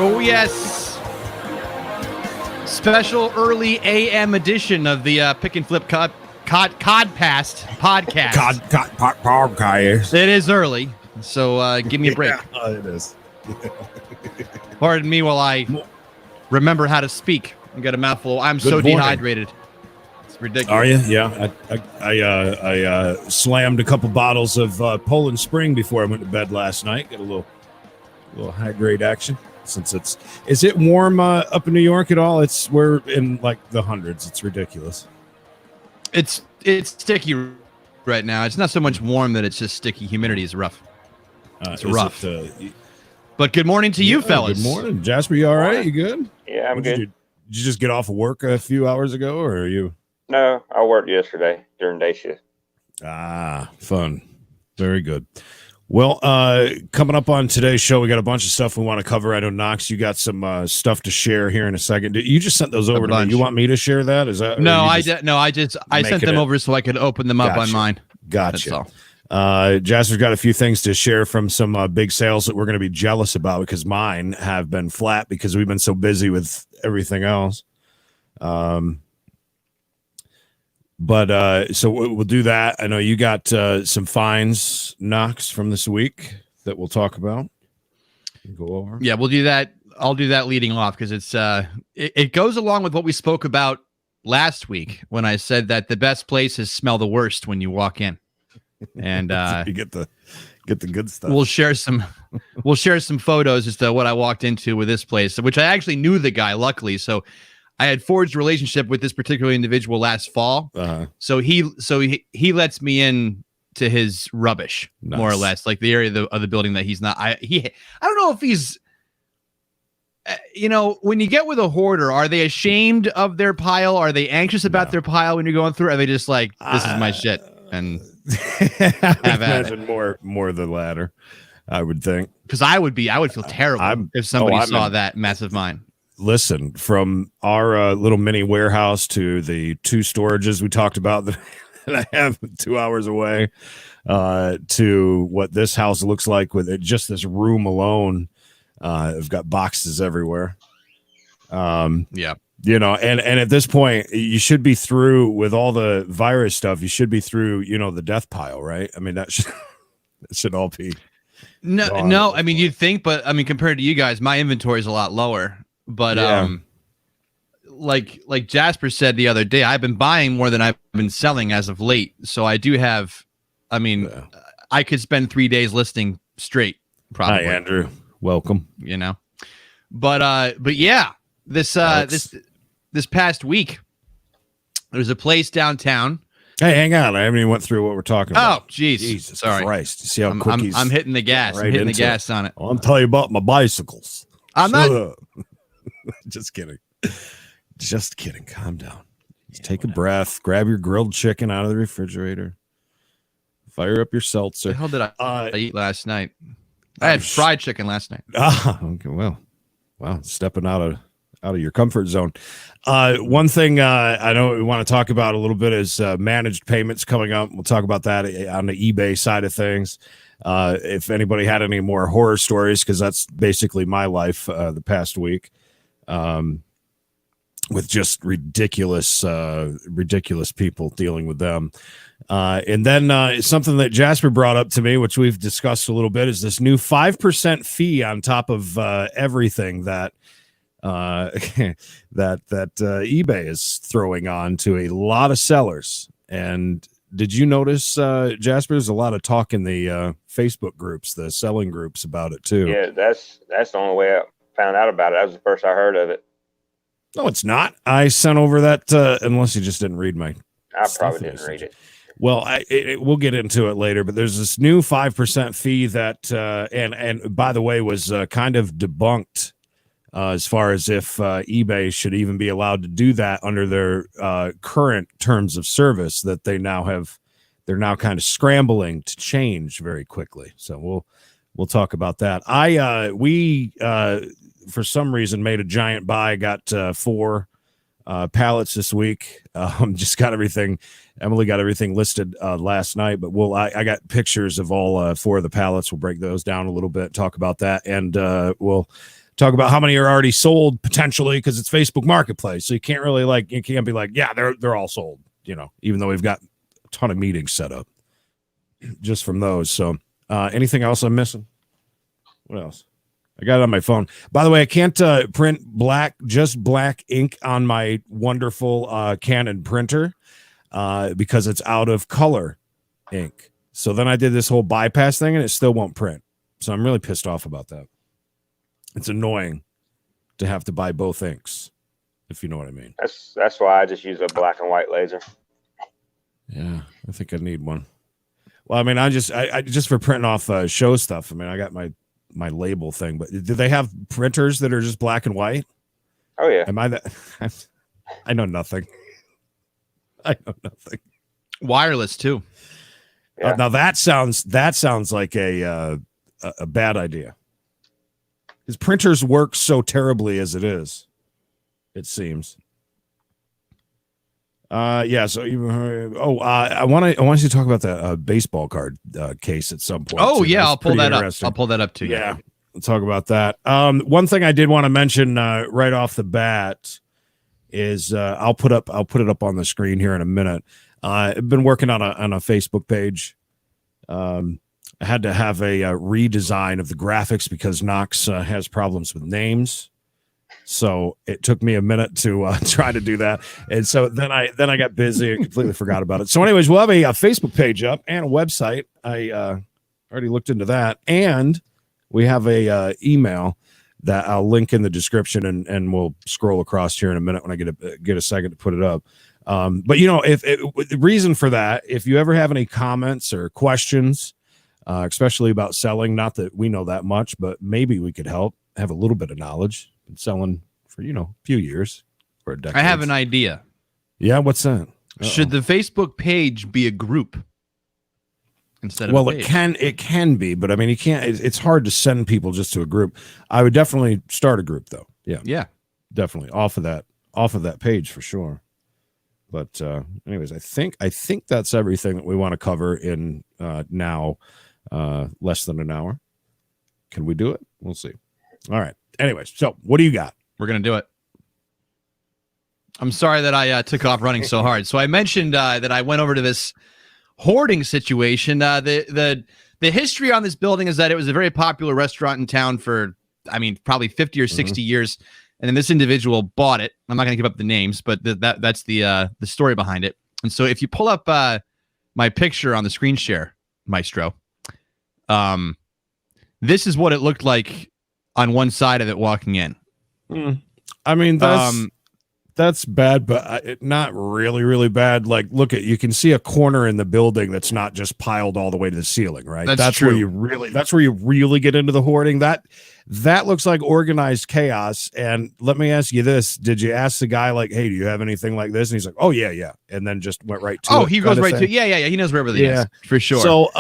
Oh, yes. Special early AM edition of the Pick and Flip Codcast podcast. Podcast. It is early, so give me a break. Yeah, it is. Pardon me while I remember how to speak and get a mouthful. I'm so morning. dehydrated. It's ridiculous. Are you? Yeah. I slammed a couple bottles of Poland Spring before I went to bed last night. Get a little high grade action. Since is it warm up in New York at all? We're in like the hundreds. It's ridiculous. It's sticky right now. It's not so much warm that it's just sticky. Humidity is rough. It's rough. But good morning to you, fellas. Good morning, Jasper. You all right? You good? Yeah, I'm good. Did you just get off of work a few hours ago, or are you? No, I worked yesterday during day shift. Ah, fun. Very good. Well, coming up on today's show, we got a bunch of stuff we want to cover. I know, Knox, you got some stuff to share here in a second. You just sent those over to me. You want me to share that? Is that no? I sent them over so I could open them up on mine. Gotcha. Jasper's got a few things to share from some big sales that we're going to be jealous about because mine have been flat because we've been so busy with everything else. But so we'll do that. I know you got some finds, Knox, from this week that we'll talk about. Go over. Yeah, we'll do that. I'll do that leading off because it goes along with what we spoke about last week when I said that the best places smell the worst when you walk in, and you get the good stuff. We'll share some photos as to what I walked into with this place, which I actually knew the guy, luckily. So I had forged a relationship with this particular individual last fall. So he lets me in to his rubbish, more or less, like the area of the building that he's not. I don't know if he's, when you get with a hoarder, are they ashamed of their pile? Are they anxious about their pile when you're going through? Are they just like, this is my shit? And have imagine more the latter, I would think. Because I would feel terrible if somebody saw that mess of mine. Listen, from our little mini warehouse to the two storages we talked about that I have 2 hours away, to what this house looks like with it, just this room alone. I've got boxes everywhere. Yeah. And at this point, you should be through with all the virus stuff. You should be through, the death pile, right? I mean, that should all be. No. I mean, you'd think, but I mean, compared to you guys, my inventory is a lot lower. But like Jasper said the other day, I've been buying more than I've been selling as of late. So I do have. I mean, I could spend 3 days listing straight. Probably. Hi, Andrew. Welcome. But yeah, this past week, there's a place downtown. Hey, hang on! I haven't even went through what we're talking about. Oh, Jesus! Sorry, Christ! See how quick I'm hitting the gas. Right, I'm hitting the gas on it. I'll tell you about my bicycles. I'm not. Just kidding. Just kidding. Calm down. Just take a breath. Grab your grilled chicken out of the refrigerator. Fire up your seltzer. What the hell did I eat last night? I had fried chicken last night. Okay. Well, wow. Stepping out of your comfort zone. One thing I know we want to talk about a little bit is managed payments coming up. We'll talk about that on the eBay side of things. If anybody had any more horror stories, because that's basically my life the past week. With just ridiculous people dealing with them. And then something that Jasper brought up to me, which we've discussed a little bit, is this new 5% fee on top of everything that eBay is throwing on to a lot of sellers. And did you notice, Jasper, there's a lot of talk in the Facebook groups, the selling groups about it too. Yeah, that's the only way I found out about it. That was the first I heard of it. No, it's not. I sent over that, unless you just didn't read my. I probably didn't read it. Well, we'll get into it later, but there's this new 5% fee that, and by the way, was kind of debunked as far as if eBay should even be allowed to do that under their current terms of service that they're now kind of scrambling to change very quickly. So we'll talk about that. We for some reason made a giant buy, got 4 pallets this week. Just got everything. Emily got everything listed last night, but I got pictures of all 4 of the pallets. We'll break those down a little bit, talk about that, and we'll talk about how many are already sold potentially because it's Facebook Marketplace. So you can't really you can't be like, yeah, they're all sold, even though we've got a ton of meetings set up just from those. So anything else I'm missing? What else? I got it on my phone. By the way, I can't print just black ink on my wonderful Canon printer because it's out of color ink. So then I did this whole bypass thing and it still won't print. So I'm really pissed off about that. It's annoying to have to buy both inks, if you know what I mean. That's why I just use a black and white laser. Yeah, I think I need one. Well, I mean, I just for printing off show stuff. I mean, I got my label thing, but do they have printers that are just black and white? Oh yeah. Am I that? I know nothing. I know nothing. Wireless too. Yeah. Now that sounds like a bad idea. His printers work so terribly as it is. It seems. Yeah. So I want you to talk about the baseball card case at some point. Oh too. yeah, That's I'll pull that up. interesting. I'll pull that up too. Yeah. We'll talk about that. One thing I did want to mention right off the bat is I'll put it up on the screen here in a minute. I've been working on a Facebook page. I had to have a redesign of the graphics because KNOX has problems with names. So it took me a minute to try to do that. And so then I got busy and completely forgot about it. So anyways, we'll have a Facebook page up and a website. I already looked into that. And we have a email that I'll link in the description and we'll scroll across here in a minute when I get a second to put it up. But if the reason for that, if you ever have any comments or questions, especially about selling, not that we know that much, but maybe we could have a little bit of knowledge. Been selling for a few years or a decade. I have an idea. Yeah, what's that? Uh-oh. Should the Facebook page be a group instead of a page? It can be, but I mean, you can't. It's hard to send people just to a group. I would definitely start a group though. Yeah, definitely off of that page for sure. But anyways, I think that's everything that we want to cover in now less than an hour. Can we do it? We'll see. All right. Anyways, so what do you got? We're going to do it. I'm sorry that I took off running so hard. So I mentioned that I went over to this hoarding situation. The history on this building is that it was a very popular restaurant in town for, probably 50 or 60 years. And then this individual bought it. I'm not going to give up the names, but that's the story behind it. And so if you pull up my picture on the screen share, Maestro, this is what it looked like on one side of it walking in. I mean, that's bad, but not really, really bad. Like, you can see a corner in the building that's not just piled all the way to the ceiling, right? That's true. That's where you really get into the hoarding. That looks like organized chaos. And let me ask you this. Did you ask the guy, like, hey, do you have anything like this? And he's like, oh, yeah. And then just went right to it. Oh, he goes right to it. Yeah. He knows where everything is, for sure. So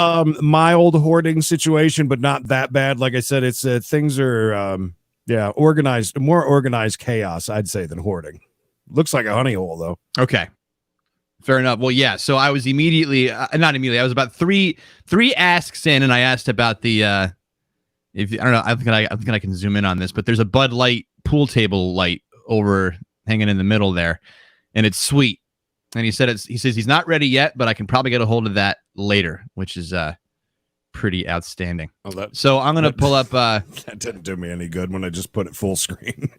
mild hoarding situation, but not that bad. Like I said, it's things are, organized, more organized chaos, I'd say, than hoarding. Looks like a honey hole, though. Okay. Fair enough. Well, yeah. So I was immediately, not immediately, I was about three asks in, and I asked about the, I don't know, I think I can zoom in on this, but there's a Bud Light pool table light over hanging in the middle there, and it's sweet. And he says he's not ready yet, but I can probably get a hold of that later, which is pretty outstanding. So I'm gonna pull up. That didn't do me any good when I just put it full screen.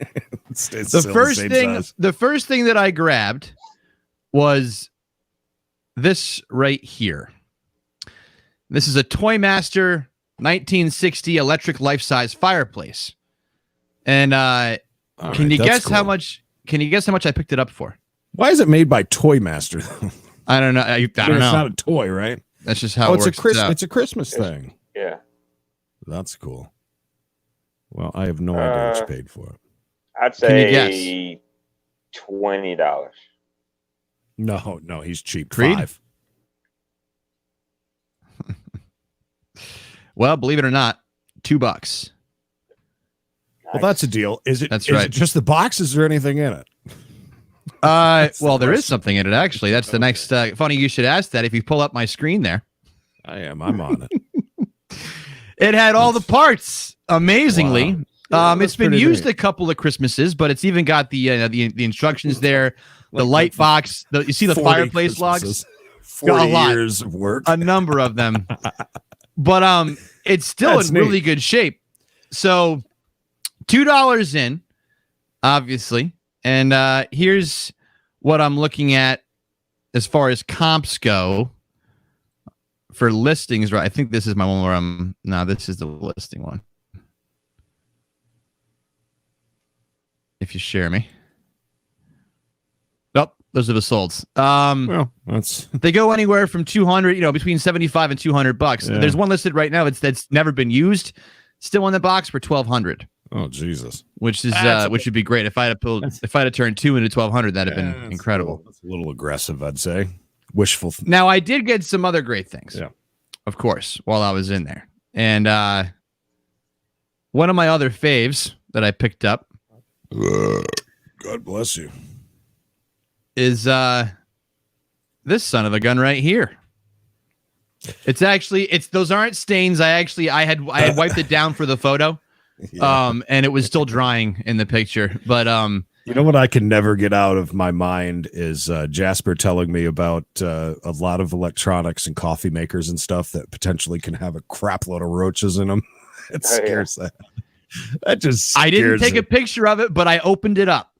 The first thing that I grabbed was this right here. This is a Toy Master 1960 electric life-size fireplace. And can you guess how much I picked it up for? Why is it made by Toy Master? I don't know. I don't know. It's not a toy, right? That's just how it works. It's a Christmas thing. Yeah. That's cool. Well, I have no idea what you paid for it. I'd say $20. No, he's cheap. Creed? $5. Well, believe it or not, $2. Nice. Well, that's a deal. Is it? That's is right. it just the box? Is there anything in it? Well, there is something in it, actually. That's the next. Funny you should ask that. If you pull up my screen there, I'm on it. It had all the parts. Amazingly, It's been used a couple of Christmases, but it's even got the instructions there, the light box. You see the fireplace logs. 40 years of work, a number of them, but it's still in really good shape. So $2 in, obviously, and here's what I'm looking at as far as comps go for listings. Right, I think this is my one where no, this is the listing one. If you share me. Nope, those are the solds. Well, they go anywhere from 200, between 75 and $200. Yeah. There's one listed right now that's never been used, still in the box for $1,200. Oh Jesus! Which would be great if I had turned 2 into $1,200. That'd have been incredible. That's a little aggressive, I'd say. Wishful. Now I did get some other great things. Yeah, of course, while I was in there, and one of my other faves that I picked up. God bless you. Is this son of a gun right here? It's those aren't stains. I had wiped it down for the photo, and it was still drying in the picture. But you know what I can never get out of my mind is Jasper telling me about a lot of electronics and coffee makers and stuff that potentially can have a crap load of roaches in them. It scares that. That just I didn't take a picture of it, but I opened it up.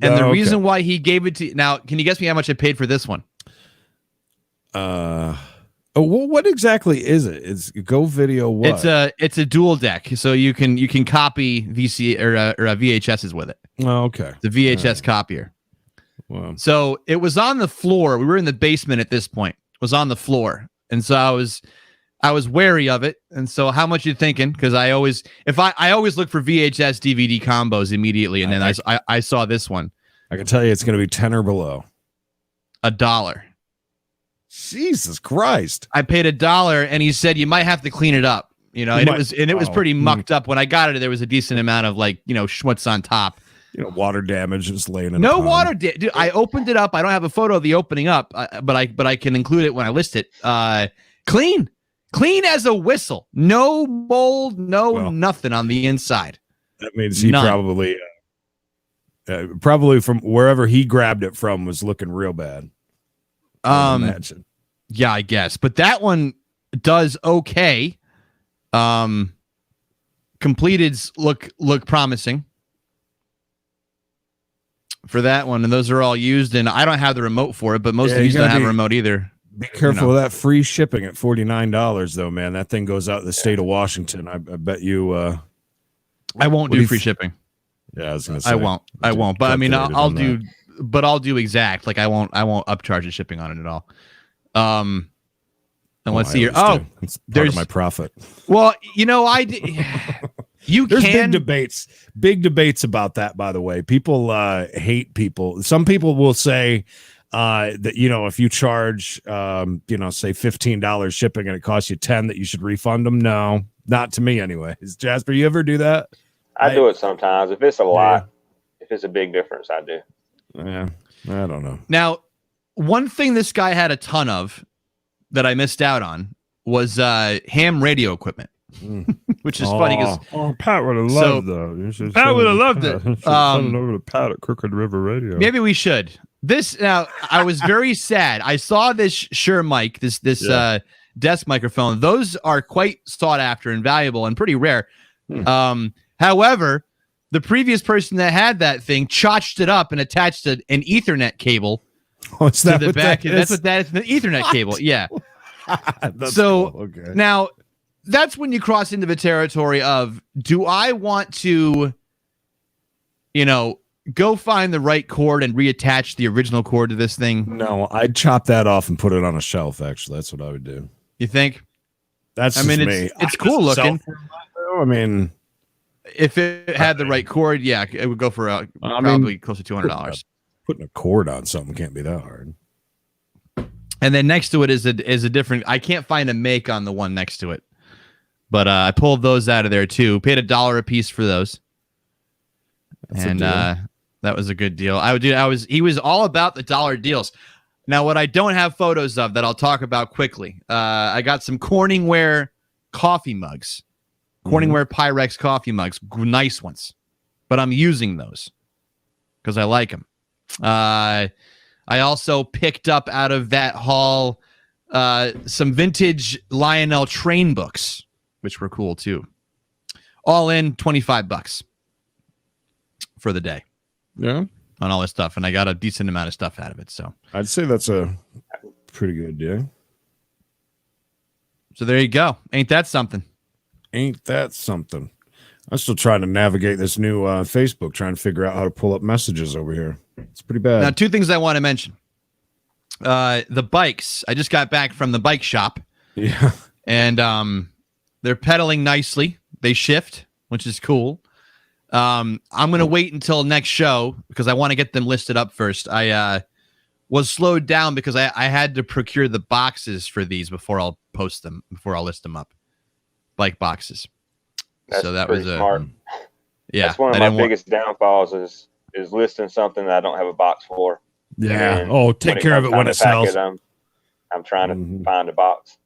And the reason why he gave it to now, can you guess me how much I paid for this one? What exactly is it? It's Go Video what? It's a dual deck, so you can copy VC or VHSs with it. Oh, okay. The VHS copier. Wow. So it was on the floor. We were in the basement at this point. It was on the floor. And so I was wary of it. And so how much you thinking? Because I always look for VHS DVD combos immediately, and then I saw this one. I can tell you it's going to be 10 or below. $1. Jesus Christ! I paid $1, and he said you might have to clean it up. And it was pretty mucked up. When I got it, there was a decent amount of schmutz on top. Water damage just laying in. No water damage. Dude, I opened it up. I don't have a photo of the opening up, but I can include it when I list it. Clean as a whistle. No mold, nothing on the inside. That means he probably from wherever he grabbed it from was looking real bad. Imagine. Yeah, I guess. But that one does okay. Completeds look promising for that one, and those are all used. And I don't have the remote for it, but most of these don't have a remote either. Be careful of that free shipping at $49, though, man. That thing goes out the state of Washington. I bet you. I won't do free shipping. Yeah, I was gonna say I won't. But I mean, I'll do. But I'll do exact. Like I won't upcharge the shipping on it at all. And let's see here. It's part of my profit. Well, There's big debates about that. By the way, people hate people. Some people will say. That if you charge say $15 shipping and it costs you $10 that you should refund them. No, not to me anyways. Jasper, you ever do that? I do it sometimes. If it's a lot, if it's a big difference, I do. Yeah, I don't know. Now, one thing this guy had a ton of that I missed out on was ham radio equipment. Which is funny because Pat would have loved that. Pat would have loved it. Send it over to Pat at Crooked River Radio. Maybe we should. I was very sad. I saw this Shure mic, this desk microphone. Those are quite sought after and valuable and pretty rare. However, the previous person that had that thing chotched it up and attached an Ethernet cable to the back. That's what that is, the Ethernet cable. Yeah. So cool. Okay. Now that's when you cross into the territory of, do I want to, go find the right cord and reattach the original cord to this thing? No, I'd chop that off and put it on a shelf. Actually, that's what I would do. You think? Me. It's cool looking. I mean, if it had the right cord, yeah, it would go for probably close to $200. Putting a cord on something can't be that hard. And then next to it is a different. I can't find a make on the one next to it, but I pulled those out of there too. Paid $1 a piece for those, and that was a good deal. He was all about the dollar deals. Now, what I don't have photos of that I'll talk about quickly. I got some Corningware coffee mugs. Corningware Pyrex coffee mugs, nice ones, but I'm using those because I like them. I also picked up out of that haul some vintage Lionel train books, which were cool too. All in $25 for the day. Yeah. On all this stuff, and I got a decent amount of stuff out of it. So I'd say that's a pretty good deal. So there you go. Ain't that something? Ain't that something? I'm still trying to navigate this new Facebook, trying to figure out how to pull up messages over here. It's pretty bad. Now, two things I want to mention. The bikes. I just got back from the bike shop. Yeah. And they're pedaling nicely. They shift, which is cool. I'm going to wait until next show because I want to get them listed up first. I was slowed down because I had to procure the boxes for these before I'll post them, before I'll list them up. Bike boxes. That's so that pretty was smart. Yeah. That's one of my biggest downfalls is listing something that I don't have a box for. Yeah. Oh, take care of it when it sells. I'm trying to find a box.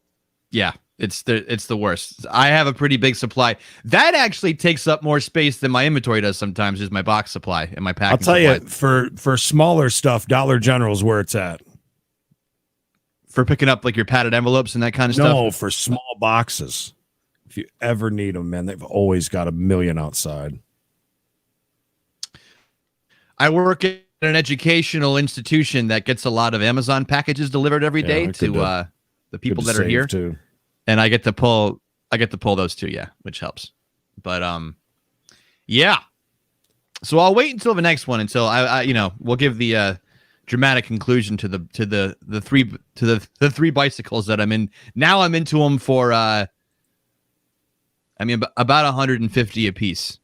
Yeah. It's the worst. I have a pretty big supply. That actually takes up more space than my inventory does sometimes, is my box supply and my packing. I'll tell you, for smaller stuff, Dollar General's where it's at. For picking up like your padded envelopes and that kind of stuff? No, for small boxes. If you ever need them, man, they've always got a million outside. I work at an educational institution that gets a lot of Amazon packages delivered every day to the people that are here. Too. And I get to pull those too, yeah, which helps. But yeah. So I'll wait until the next one until I we'll give the dramatic conclusion to the three bicycles that I'm in. Now I'm into them for about 150 a piece.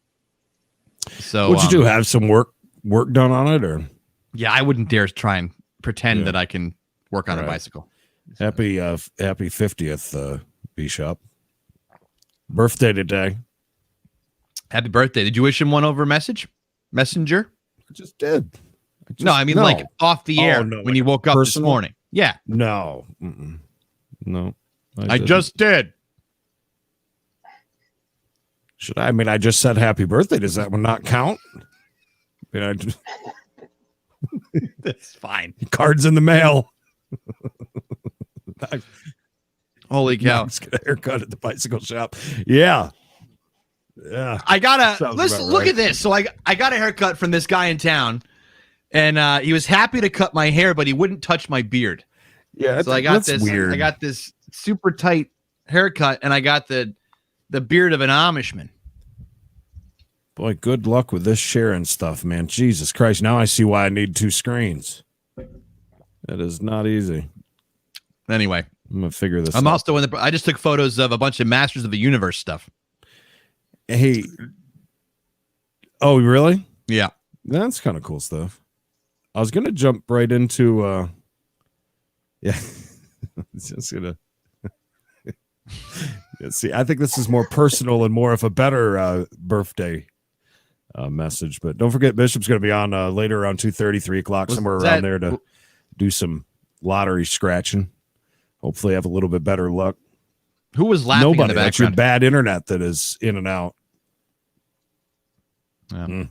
So would you do? Have some work done on it, or? Yeah, I wouldn't dare try and pretend that I can work on a bicycle. Happy 50th, Bishop. Birthday today. Happy birthday. Did you wish him one over Messenger? I just did. Like off the air when you woke up this morning. Yeah. No. No. I just did. Should I? I mean, I just said happy birthday. Does that one not count? That's fine. Cards in the mail. Holy cow. Let's get a haircut at the bicycle shop. Yeah. I gotta look at this. So I got a haircut from this guy in town, and he was happy to cut my hair, but he wouldn't touch my beard. Yeah, so I got this weird. I got this super tight haircut, and I got the beard of an Amishman. Boy, good luck with this sharing stuff, man. Jesus Christ. Now I see why I need 2 screens. That is not easy. Anyway, I'm going to figure this out. I'm also I just took photos of a bunch of Masters of the Universe stuff. Hey. Oh, really? Yeah. That's kind of cool stuff. I was going to jump right into, just going to. See, I think this is more personal and more of a better birthday message. But don't forget, Bishop's going to be on later around 2:30, 3 o'clock, somewhere around there to do some lottery scratching. Hopefully have a little bit better luck. Who was laughing in the background? That's your bad internet that is in and out. Yeah.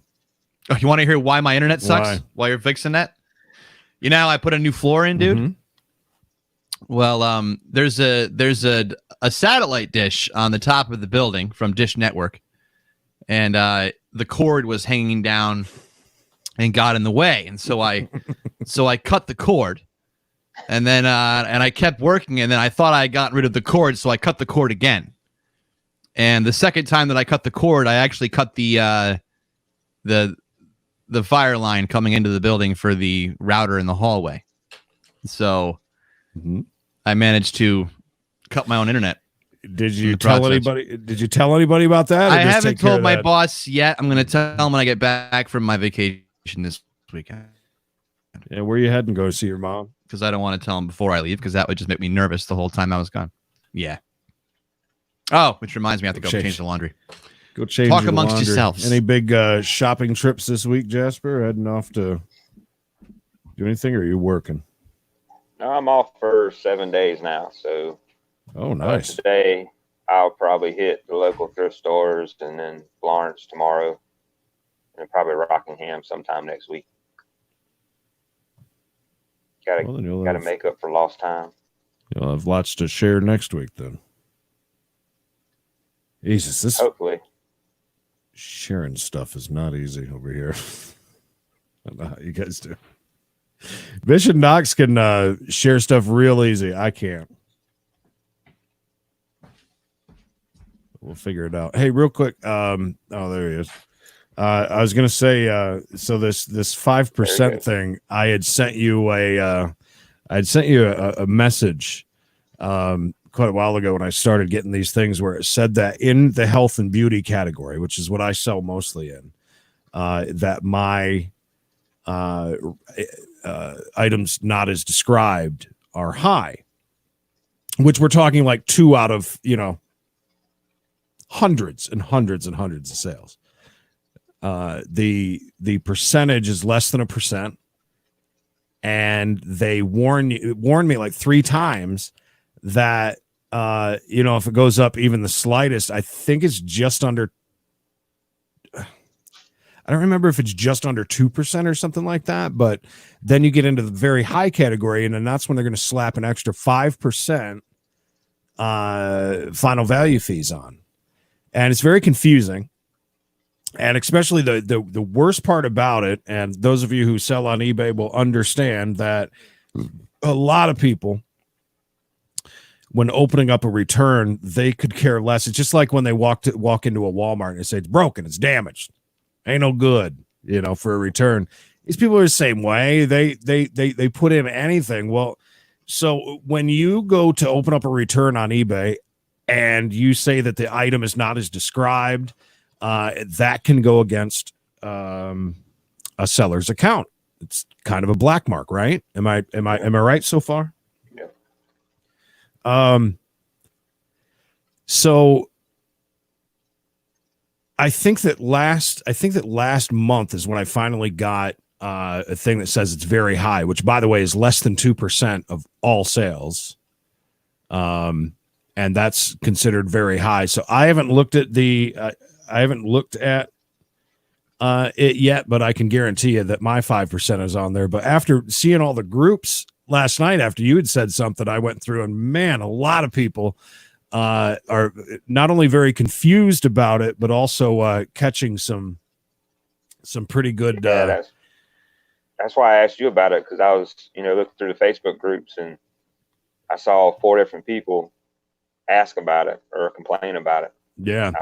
Oh, you want to hear why my internet sucks? While you're fixing that? You know how I put a new floor in, dude? Mm-hmm. Well, there's a satellite dish on the top of the building from Dish Network, and the cord was hanging down and got in the way, and so I cut the cord, and then and I kept working, and then I thought I had gotten rid of the cord, so I cut the cord again. And the second time that I cut the cord, I actually cut the fire line coming into the building for the router in the hallway. So I managed to cut my own internet. Did you tell anybody? Did you tell anybody about that? I haven't told my boss yet. I'm going to tell him when I get back from my vacation this weekend. Yeah, where you heading? Go see your mom? Because I don't want to tell him before I leave, because that would just make me nervous the whole time I was gone. Yeah. Oh, which reminds me, I have to go change the laundry. Go change. Talk amongst laundry. yourselves. Any big shopping trips this week, Jasper? Heading off to do anything, or are you working? No, I'm off for 7 days now. So, oh, nice. Today I'll probably hit the local thrift stores and then Florence tomorrow, and probably Rockingham sometime next week. Gotta make up for lost time. You'll have lots to share next week then. Jesus, this hopefully sharing stuff is not easy over here. I don't know how you guys do. Bishop Knox can share stuff real easy. I can't. We'll figure it out. Hey, real quick. Oh, there he is. I was gonna say, so this 5% thing, I had sent you a message quite a while ago when I started getting these things where it said that in the health and beauty category, which is what I sell mostly in, that my items not as described are high, which we're talking like 2 out of, hundreds and hundreds and hundreds of sales. The percentage is less than 1%. And they warned me like 3 times that, if it goes up even the slightest, I think it's just under, I don't remember if it's just under 2% or something like that, but then you get into the very high category, and then that's when they're going to slap an extra 5% final value fees on. And it's very confusing. And especially the worst part about it, and those of you who sell on eBay will understand that a lot of people, when opening up a return, they could care less. It's just like when they walk into a Walmart and they say it's broken, it's damaged, ain't no good, for a return. These people are the same way. They put in anything. Well, so when you go to open up a return on eBay and you say that the item is not as described, that can go against a seller's account. It's kind of a black mark, right? Am I right so far? Yeah. So I think that last month is when I finally got a thing that says it's very high, which by the way is less than 2% of all sales. And that's considered very high. So I haven't looked at it yet, but I can guarantee you that my 5% is on there. But after seeing all the groups last night, after you had said something, I went through, and man, a lot of people are not only very confused about it, but also catching some pretty good. That's why I asked you about it, because I was, looking through the Facebook groups, and I saw 4 different people ask about it or complain about it. Yeah.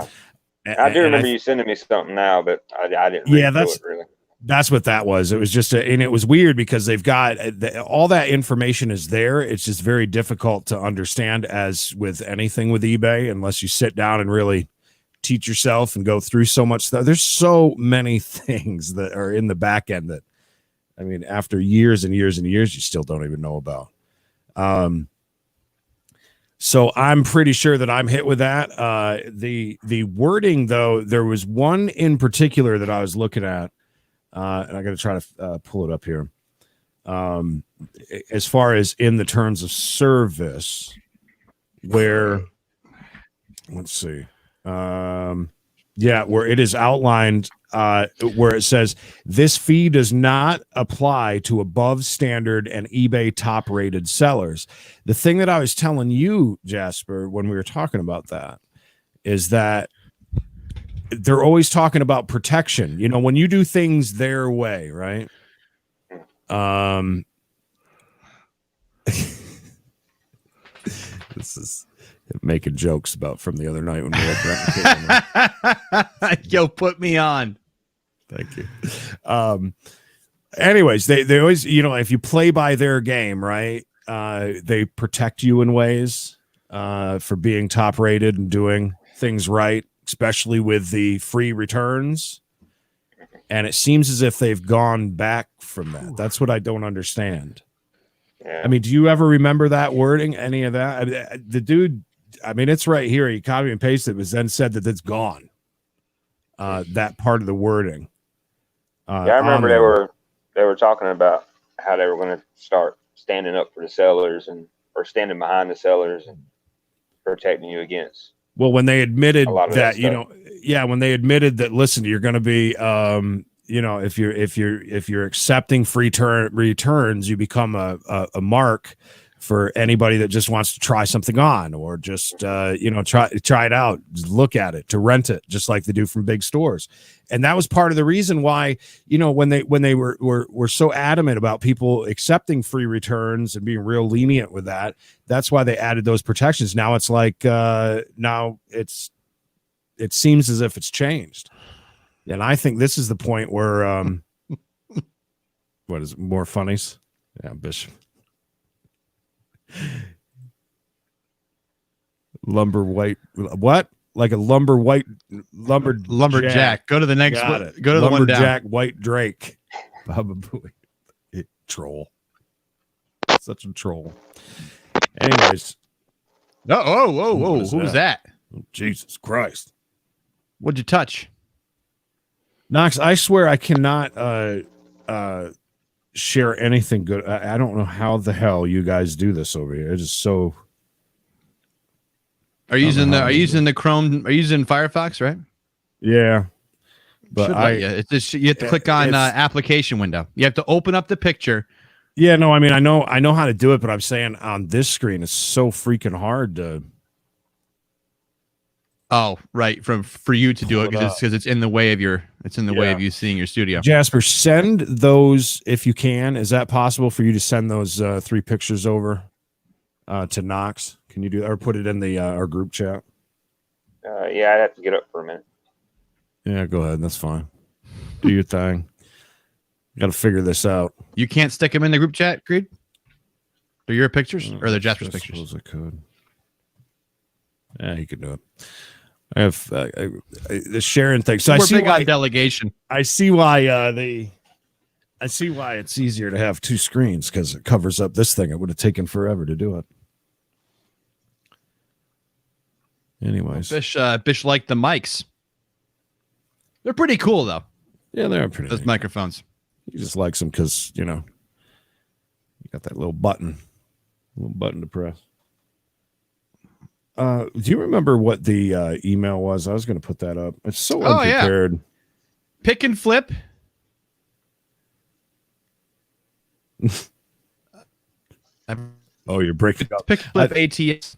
I do remember you sending me something now, but I didn't read through it really. That's what that was. It was just, and it was weird because they've got all that information is there. It's just very difficult to understand, as with anything with eBay, unless you sit down and really teach yourself and go through so much stuff. There's so many things that are in the back end that, after years and years and years, you still don't even know about. So I'm pretty sure that I'm hit with that. The wording, though, there was one in particular that I was looking at, and I got to try to pull it up here. As far as in the terms of service, where, let's see, where it is outlined, where it says this fee does not apply to above standard and eBay top rated sellers. The thing that I was telling you, Jasper, when we were talking about that, is that they're always talking about protection. When you do things their way, right? This is making jokes about from the other night when we were Yo, put me on. Thank you. Anyways, they always, if you play by their game, right? They protect you in ways for being top rated and doing things right, especially with the free returns. And it seems as if they've gone back from that. That's what I don't understand. Yeah. Do you ever remember that wording, any of that? The dude, it's right here. He copied and pasted it, but then said that it's gone. That part of the wording. I remember they were talking about how they were going to start standing up for the sellers or standing behind the sellers and protecting you against Well, when they admitted that, stuff. when they admitted that, listen, you're going to be, if you're accepting free returns, you become a mark for anybody that just wants to try something on, or just try it out, just look at it, to rent it, just like they do from big stores. And that was part of the reason why, when they were so adamant about people accepting free returns and being real lenient with that, that's why they added those protections. Now it's like now it seems as if it's changed. And I think this is the point where what is it, more funnies? Yeah, Bishop. Lumberjack. Go to the next Got one. it. Go to the one down. Lumberjack White Drake. Baba Booey. Troll. Such a troll. Anyways. Whoa. Who's that? Oh, Jesus Christ. What'd you touch? Knox, I swear I cannot share anything good. I don't know how the hell you guys do this over here. It is so. Are you using the Chrome? Are you using Firefox, right? Yeah, but it's just you have to click on application window. You have to open up the picture. Yeah, no, I mean I know how to do it, but I'm saying on this screen it's so freaking hard to. Oh, right. For you to do it because it's in the way of way of you seeing your studio. Jasper, send those if you can. Is that possible for you to send those 3 pictures over to Knox? Can you do that, or put it in the our group chat? Yeah, I'd have to get up for a minute. Yeah, go ahead. That's fine. Do your thing. Got to figure this out. You can't stick them in the group chat, Creed? They're your pictures, or they're Jasper's pictures? I suppose I could. Yeah, you could do it. I have the sharing thing. So We're I see big why on delegation. I see why I see why it's easier to have 2 screens, because it covers up this thing. It would have taken forever to do it. Anyways, Bish liked the mics. They're pretty cool, though. Yeah, they're pretty. Those microphones. He just likes them because you got that little button to press. Do you remember what the email was? I was going to put that up. It's so unprepared. Yeah. Pick and flip. You're breaking up. Pick and flip ATS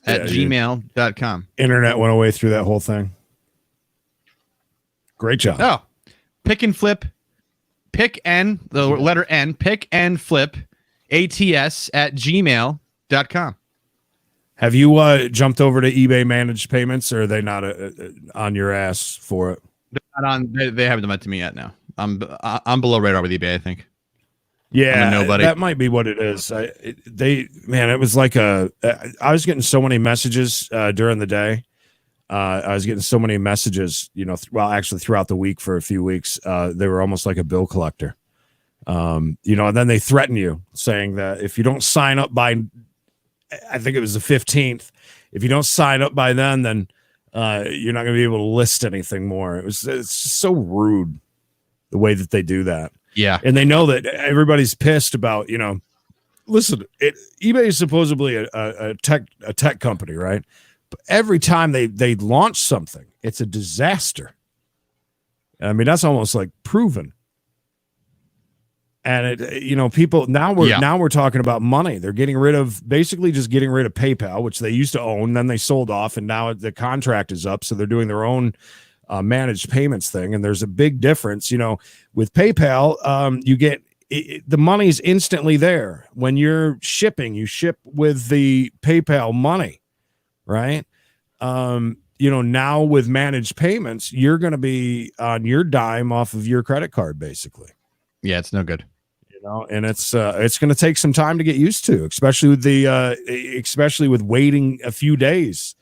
at gmail.com. Internet went away through that whole thing. Great job. Oh, pick and flip. Pick N, the letter N, pick and flip ATS at gmail.com. Have you jumped over to eBay managed payments, or are they not on your ass for it? They're not on. They haven't done that to me yet. No, I'm below radar with eBay, I think. Yeah, that might be what it is. It was like I was getting so many messages during the day. I was getting so many messages, actually throughout the week for a few weeks. They were almost like a bill collector. And then they threaten you, saying that if you don't sign up by, I think it was the 15th, if you don't sign up by then you're not going to be able to list anything more. It's just so rude the way that they do that. Yeah. And they know that everybody's pissed about, listen, eBay is supposedly a tech company, right? But every time they launch something, it's a disaster. I mean, that's almost like proven. And people now we're talking about money. They're getting rid of PayPal, which they used to own, then they sold off, and now the contract is up, so they're doing their own managed payments thing. And there's a big difference, with PayPal. You get the money's instantly there when you're shipping. You ship with the PayPal money, right? Now with managed payments, you're going to be on your dime off of your credit card, basically. Yeah, it's no good. And it's going to take some time to get used to, especially with waiting a few days.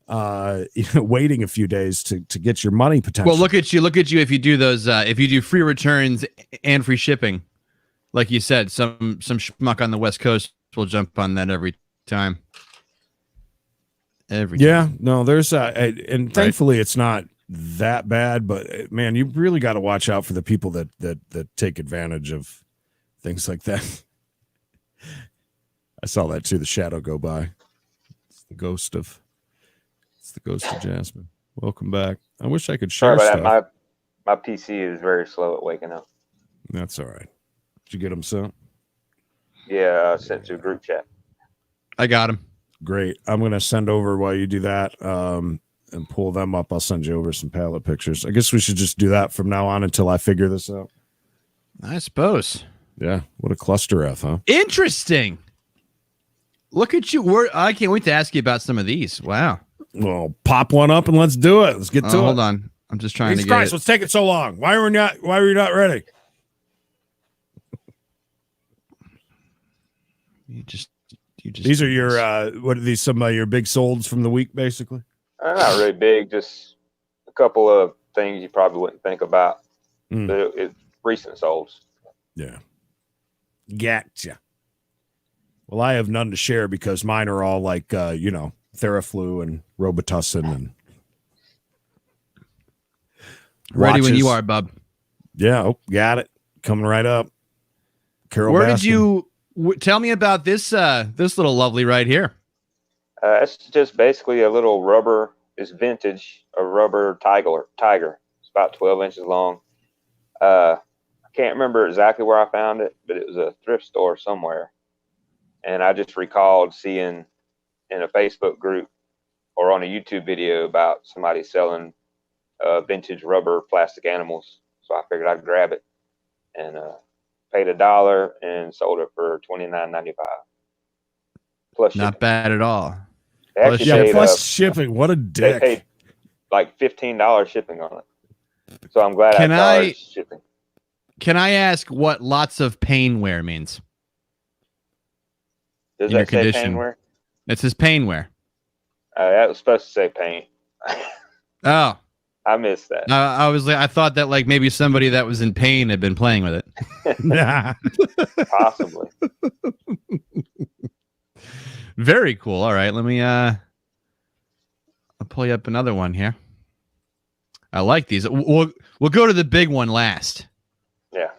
Waiting a few days to get your money potentially. Well, look at you if you do those if you do free returns and free shipping, like you said, some schmuck on the West Coast will jump on that every time. No, there's and thankfully it's not that bad, but man, you really got to watch out for the people that take advantage of things like that. I saw that too. The shadow go by. It's the ghost of It's the ghost of Jasmine. Welcome back. I wish I could Sorry share about stuff. that. My PC is very slow at waking up. That's all right. Did you get them sent? Yeah, sent to a group chat. I got him. Great. I'm going to send over while you do that and pull them up. I'll send you over some pallet pictures. I guess we should just do that from now on until I figure this out. I suppose. Yeah. What a cluster F, huh? Interesting. Look at you. I can't wait to ask you about some of these. Wow. Well, pop one up and let's do it. Let's get to it. Hold on. I'm just trying to get Christ, what's taking so long? Why were you not ready? You just These are your what are these? Some of your big solds from the week, basically. Not really big, just a couple of things you probably wouldn't think about. But it's recent solds. Yeah. Gotcha. Well, I have none to share because mine are all like Theraflu and Robitussin and ready when watches. you are, bub. Yeah, got it. Coming right up. Carol Where Baskin. did you tell me about this this little lovely right here? It's just basically a little rubber. It's vintage, a rubber tiger. It's about 12 inches long. I can't remember exactly where I found it, but it was a thrift store somewhere. And I just recalled seeing in a Facebook group or on a YouTube video about somebody selling vintage rubber plastic animals. So I figured I'd grab it and paid $1 and sold it for $29.95. Plus shipping. Not bad at all. They actually paid, plus shipping. What a dick. They paid like $15 shipping on it. So I'm glad Can I charged shipping. Can I ask what lots of pain wear means? Does that say pain wear? It says pain wear. That was supposed to say paint. Oh. I missed that. I thought that like maybe somebody that was in pain had been playing with it. Possibly. Very cool. All right, let me I'll pull you up another one here. I like these. We'll go to the big one last. Yeah.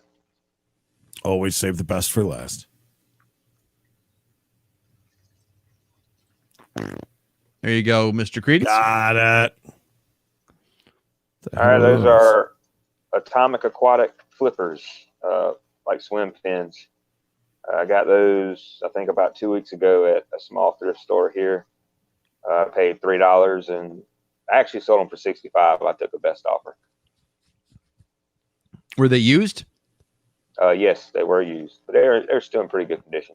Always save the best for last. There you go, Mr. Credence. Got it. All right, those are atomic aquatic flippers, like swim fins. I got those, I think, about 2 weeks ago at a small thrift store here. I paid $3 and I actually sold them for $65. I took the best offer. Were they used? Yes, they were used, but they're still in pretty good condition.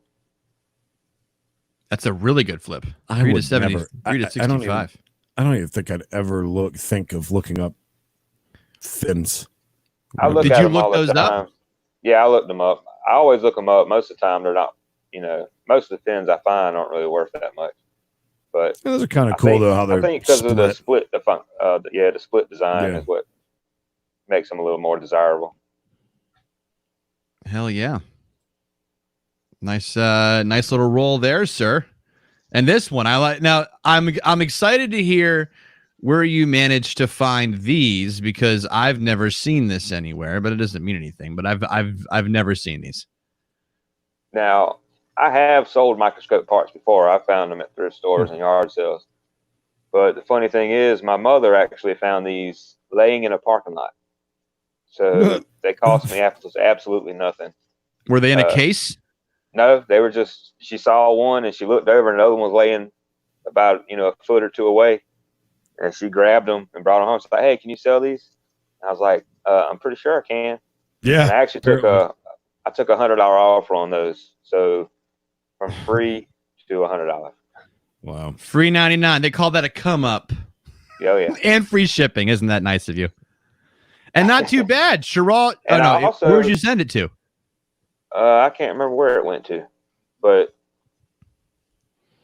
That's a really good flip. I 3 would to 70, never, 3 to 65. I don't even think I'd ever think of looking up fins. Did you look those up? Yeah, I looked them up. I always look them up. Most of the time, they're not. Most of the fins I find aren't really worth that much. But those are kind of cool though. How they're I think because of the split, the split design is what makes them a little more desirable. Hell yeah! Nice, nice little roll there, sir. And this one I like. Now I'm excited to hear where you managed to find these because I've never seen this anywhere. But it doesn't mean anything. But I've never seen these. Now I have sold microscope parts before. I found them at thrift stores and yard sales. But the funny thing is, my mother actually found these laying in a parking lot. So they cost me absolutely nothing. Were they in a case? No, they were just, she saw one and she looked over and another one was laying about, a foot or two away. And she grabbed them and brought them home. She's like, hey, can you sell these? And I was like, I'm pretty sure I can. Yeah. And I actually took $100 offer on those. So from free to $100. Wow. Free 99. They call that a come up. Oh, yeah. And free shipping. Isn't that nice of you? And not too bad. Sherrod. And also, where'd you send it to? I can't remember where it went to, but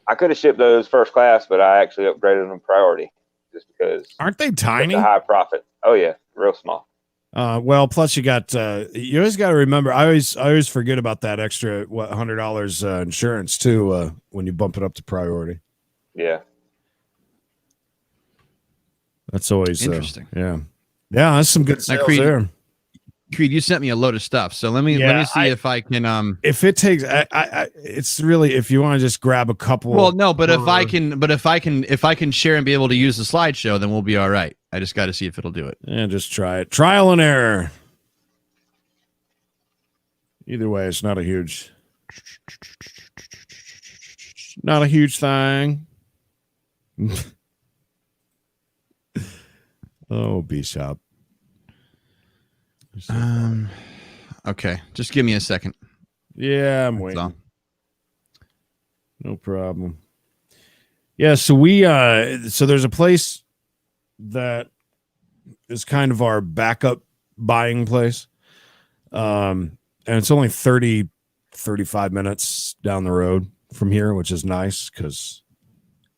I could have shipped those first class, but I actually upgraded them priority just because. Aren't they tiny? It's a high profit. Oh yeah, real small. Well, plus you got you always got to remember. I always forget about that extra $100 insurance too when you bump it up to priority. Yeah, that's always interesting. Yeah, that's some good sales there. Creed, you sent me a load of stuff, so let me see if I can. If it takes, it's really if you want to just grab a couple. Well, no, but if I can share and be able to use the slideshow, then we'll be all right. I just got to see if it'll do it. Yeah, just try it. Trial and error. Either way, it's not a huge thing. Oh, B-Shop. Okay, just give me a second. Yeah, I'm waiting. No problem. Yeah, so so there's a place that is kind of our backup buying place. And it's only 35 minutes down the road from here, which is nice because,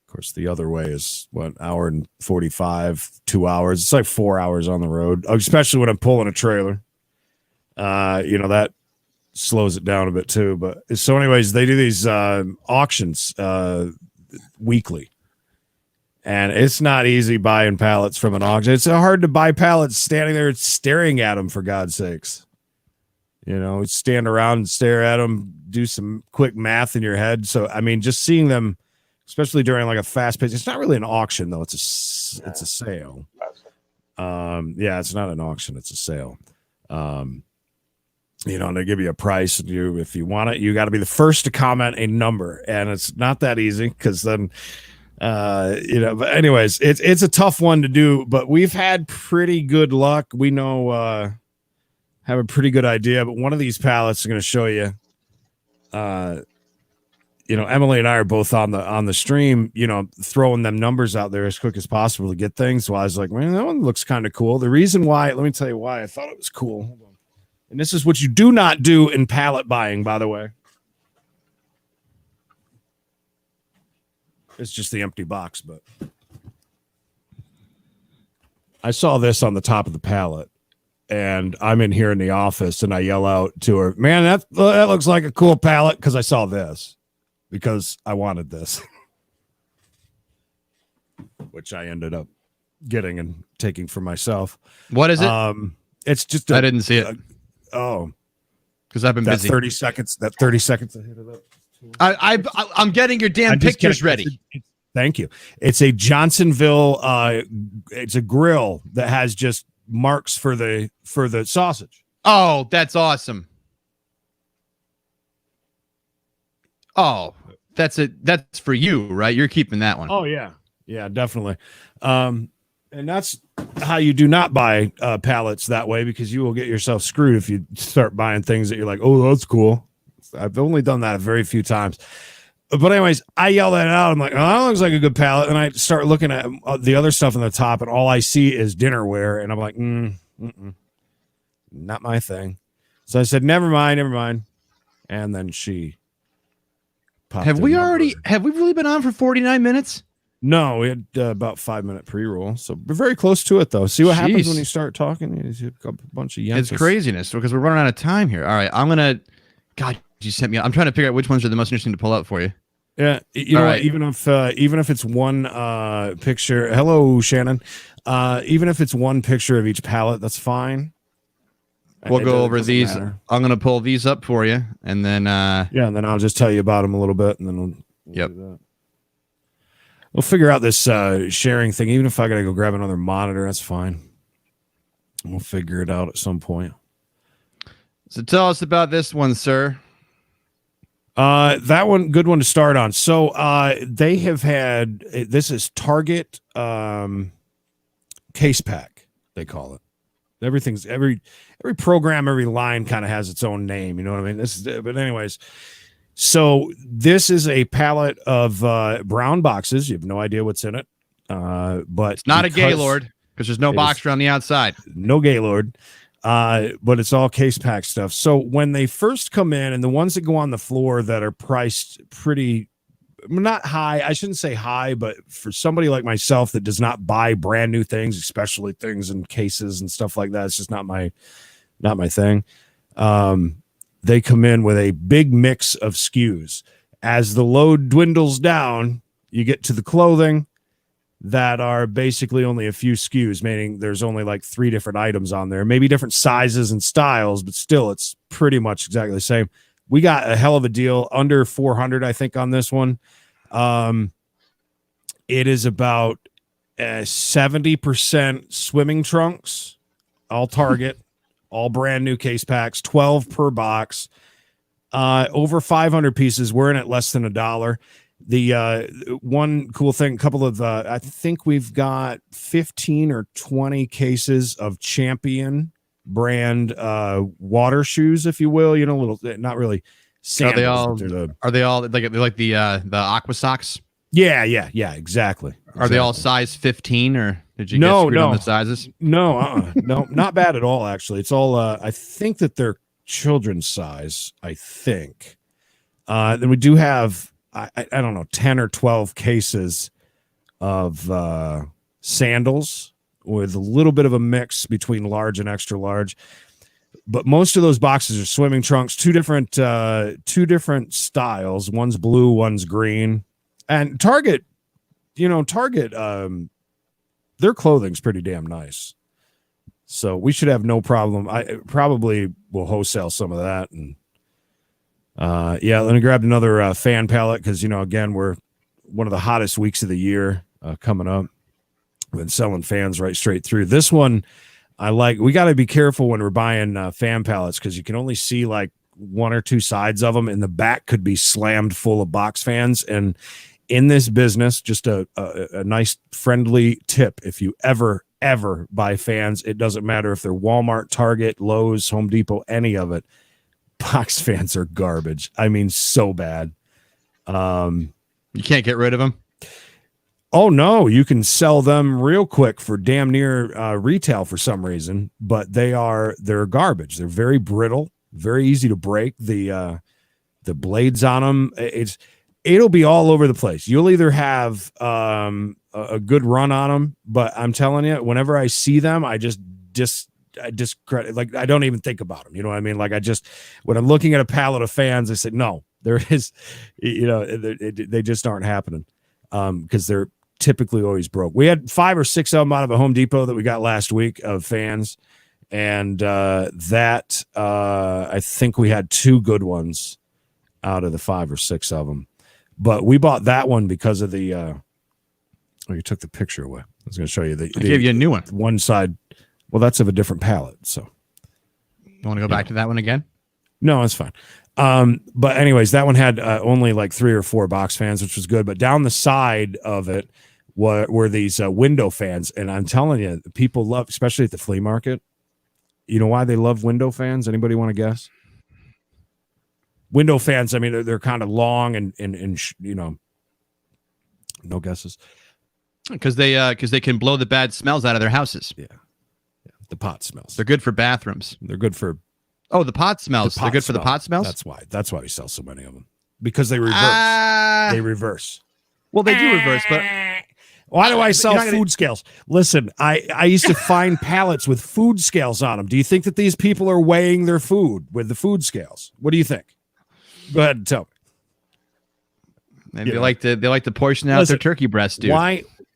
of course, the other way is, what, hour and 45, 2 hours. It's like 4 hours on the road, especially when I'm pulling a trailer. That slows it down a bit too. But so anyways, they do these auctions weekly. And it's not easy buying pallets from an auction. It's hard to buy pallets standing there staring at them, for God's sakes. Stand around and stare at them, do some quick math in your head. So, I mean, just seeing them, especially during like a fast pace, it's not really an auction though. It's a sale. Yeah, it's not an auction. It's a sale. And they give you a price, and if you want it, you got to be the first to comment a number, and it's not that easy because then, but anyways, it's a tough one to do, but we've had pretty good luck. We know, have a pretty good idea, but one of these pallets is going to show you, Emily and I are both on the stream, throwing them numbers out there as quick as possible to get things. So I was like, man, that one looks kind of cool. The reason why, let me tell you why I thought it was cool. Hold on. And this is what you do not do in pallet buying, by the way. It's just the empty box, but I saw this on the top of the pallet. And I'm in here in the office, and I yell out to her, man, that looks like a cool pallet, because I saw this, because I wanted this, which I ended up getting and taking for myself. What is it? It's just I didn't see it. Because I've been busy. 30 seconds. That 30 seconds I hit it up. I'm getting your damn pictures ready. Thank you. It's a Johnsonville. It's a grill that has just marks for the sausage. Oh, that's awesome. Oh, that's for you, right? You're keeping that one. Oh yeah, definitely. And that's how you do not buy pallets that way, because you will get yourself screwed if you start buying things that you're like, oh, that's cool. I've only done that a very few times. But anyways, I yell that out. I'm like, oh, that looks like a good pallet. And I start looking at the other stuff on the top, and all I see is dinnerware. And I'm like, not my thing. So I said, never mind. And then she popped. Have we really been on for 49 minutes? No, we had about 5-minute pre-roll. So we're very close to it, though. See what happens when you start talking? You a bunch of It's craziness because we're running out of time here. All right, God, you sent me. I'm trying to figure out which ones are the most interesting to pull up for you. Yeah, you know what? Even if it's one picture. Hello, Shannon. Even if it's one picture of each pallet, that's fine. We'll go over these. Matter. I'm going to pull these up for you, and then and then I'll just tell you about them a little bit, and then we'll figure out this sharing thing. Even if I got to go grab another monitor, that's fine. We'll figure it out at some point. So tell us about this one, sir. That one, good one to start on. So they have had, this is Target case pack, they call it. Everything's every program, every line kind of has its own name. You know what I mean? But anyways, so this is a pallet of brown boxes. You have no idea what's in it. But it's not a Gaylord because there's no box around the outside. No Gaylord. But it's all case pack stuff. So when they first come in, and the ones that go on the floor that are priced pretty, not high, I shouldn't say high, but for somebody like myself that does not buy brand new things, especially things in cases and stuff like that, it's just not my thing. They come in with a big mix of SKUs. As the load dwindles down, you get to the clothing. that are basically only a few SKUs, meaning there's only like 3 different items on there, maybe different sizes and styles, but still it's pretty much exactly the same. We got a hell of a deal, under 400, I think, on this one. It is about 70% swimming trunks, all Target, all brand new case packs, 12 per box, over 500 pieces. We're in at less than $1. The one cool thing, a couple of I think we've got 15 or 20 cases of Champion brand water shoes, if you will. You know, little, not really sandals. Are they all like the aqua socks? Yeah, exactly. Are they all size 15, or did you get screwed on the sizes? No, not bad at all. Actually, it's all. I think that they're children's size. I think. Then we do have. I don't know, 10 or 12 cases of sandals with a little bit of a mix between large and extra large. But most of those boxes are swimming trunks, two different styles. One's blue, one's green. And Target, their clothing's pretty damn nice. So we should have no problem. I probably will wholesale some of that. And let me grab another fan pallet because, again, we're one of the hottest weeks of the year coming up. We've been selling fans right straight through. This one I like. We got to be careful when we're buying fan pallets because you can only see like 1 or 2 sides of them, and the back could be slammed full of box fans. And in this business, just a nice friendly tip: if you ever buy fans, it doesn't matter if they're Walmart, Target, Lowe's, Home Depot, any of it. Box fans are garbage. I mean, so bad. You can't get rid of them. Oh no, you can sell them real quick for damn near retail for some reason, but they're garbage. They're very brittle, very easy to break. The blades on them, it'll be all over the place. You'll either have a good run on them, but I'm telling you, whenever I see them, I just discredit, like I don't even think about them. You know what I mean? Like when I'm looking at a pallet of fans, I say, no, there is, they just aren't happening because they're typically always broke. We had 5 or 6 of them out of a Home Depot that we got last week of fans. And I think we had 2 good ones out of the 5 or 6 of them. But we bought that one because of the you took the picture away. I was going to show you I gave you a new one. One side. Well, that's of a different palette. So you want to go back to that one again? No, it's fine. But anyways, that one had only like 3 or 4 box fans, which was good. But down the side of it were these window fans. And I'm telling you, people love, especially at the flea market. You know why they love window fans? Anybody want to guess? Window fans, I mean, they're kind of long and no guesses. Because they can blow the bad smells out of their houses. Yeah. The pot smells. They're good for bathrooms. They're good for. Oh, the pot smells. They're good for the pot smells. That's why we sell so many of them, because they reverse. They reverse. Well, they do reverse, but why do I sell food scales? Listen, I used to find pallets with food scales on them. Do you think that these people are weighing their food with the food scales? What do you think? Go ahead and tell me. They like to portion out their turkey breast, dude.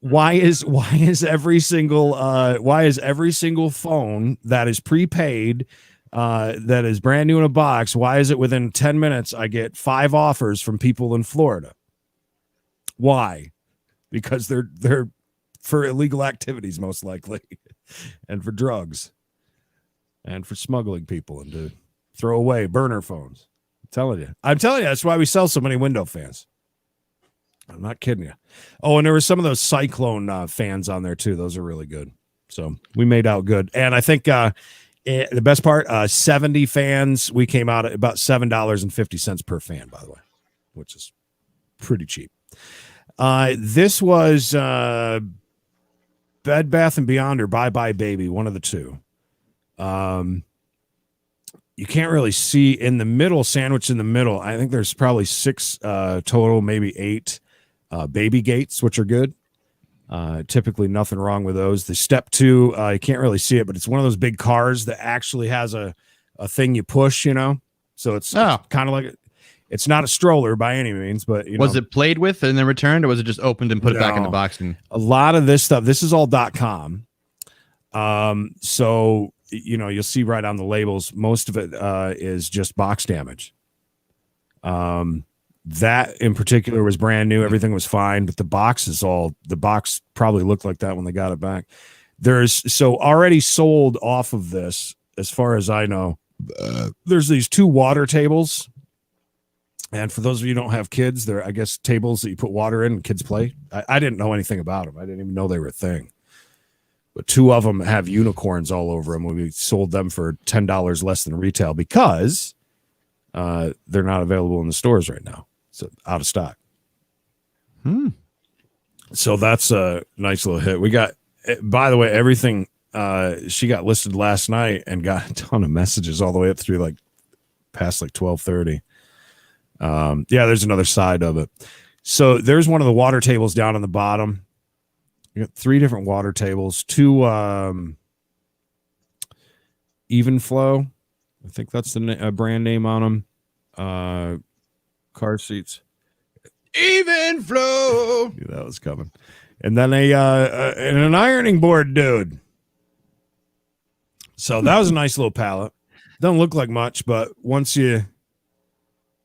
Why is every single phone that is prepaid, that is brand new in a box, why is it within 10 minutes I get 5 offers from people in Florida? Why? Because they're for illegal activities, most likely, and for drugs, and for smuggling people and to throw away burner phones. I'm telling you, that's why we sell so many window fans. I'm not kidding you. Oh, and there were some of those Cyclone fans on there too. Those are really good. So we made out good. And I think the best part, 70 fans, we came out at about $7.50 per fan, by the way, which is pretty cheap. This was Bed Bath & Beyond or Bye Bye Baby, one of the two. You can't really see in the middle, sandwich in the middle. I think there's probably 6 total, maybe 8 baby gates, which are good. Typically nothing wrong with those. The step 2, you can't really see it, but it's one of those big cars that actually has a thing you push, so it's kind of like It's not a stroller by any means, but was it played with and then returned, or was it just opened and put it back in the box? And a lot of this stuff, this is all .com. So you'll see right on the labels, most of it is just box damage. That in particular was brand new. Everything was fine, but the box probably looked like that when they got it back. There's already sold off of this, as far as I know. There's these 2 water tables. And for those of you who don't have kids, they're, I guess, tables that you put water in and kids play. I didn't know anything about them. I didn't even know they were a thing. But 2 of them have unicorns all over them. We sold them for $10 less than retail because they're not available in the stores right now. So out of stock. So that's a nice little hit. We got, by the way, everything she got listed last night and got a ton of messages all the way up through past 12:30. There's another side of it. So there's one of the water tables down on the bottom. You got 3 different water tables, 2 Even Flow. I think that's the brand name on them. Car seats. Even Flow. Knew that was coming. And then an ironing board, dude. So that was a nice little pallet. Doesn't look like much, but once you